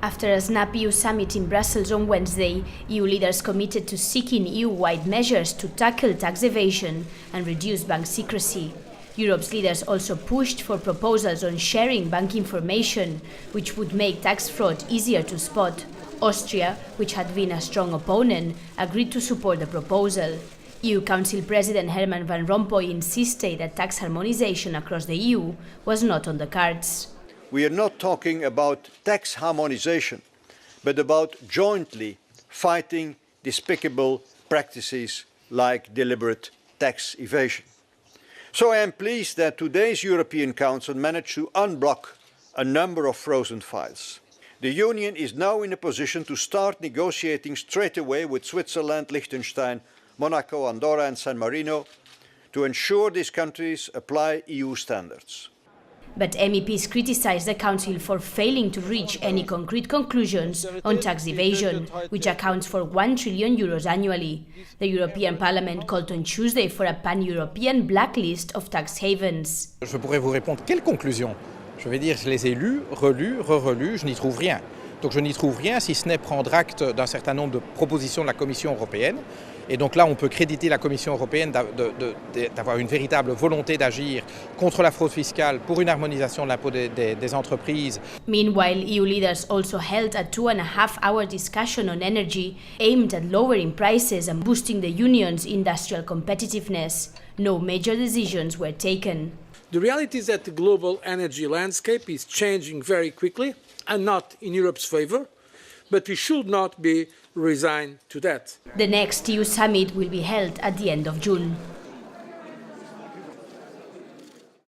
After a snap EU summit in Brussels on Wednesday, EU leaders committed to seeking EU-wide measures to tackle tax evasion and reduce bank secrecy. Europe's leaders also pushed for proposals on sharing bank information, which would make tax fraud easier to spot. Austria, which had been a strong opponent, agreed to support the proposal. EU Council President Herman van Rompuy insisted that tax harmonisation across the EU was not on the cards. We are not talking about tax harmonisation, but about jointly fighting despicable practices like deliberate tax evasion. So I am pleased that today's European Council managed to unblock a number of frozen files. The Union is now in a position to start negotiating straight away with Switzerland, Liechtenstein, Monaco, Andorra and San Marino to ensure these countries apply EU standards. But MEPs criticised the Council for failing to reach any concrete conclusions on tax evasion, which accounts for €1 trillion annually. The European Parliament called on Tuesday for a pan-European blacklist of tax havens. Je pourrais vous répondre quelles conclusions? Je vais dire, je les ai lues, relues, re-relues, je n'y trouve rien. Donc je n'y trouve rien si ce n'est prendre acte d'un certain nombre de propositions de la Commission européenne. Et donc là, on peut créditer la Commission européenne d'avoir une véritable volonté d'agir contre la fraude fiscale pour une harmonisation de l'impôt des entreprises. Meanwhile, EU leaders also held a 2.5-hour discussion on energy aimed at lowering prices and boosting the union's industrial competitiveness. No major decisions were taken. The reality is that the global energy landscape is changing very quickly and not in Europe's favour, but we should not be resigned to that. The next EU summit will be held at the end of June.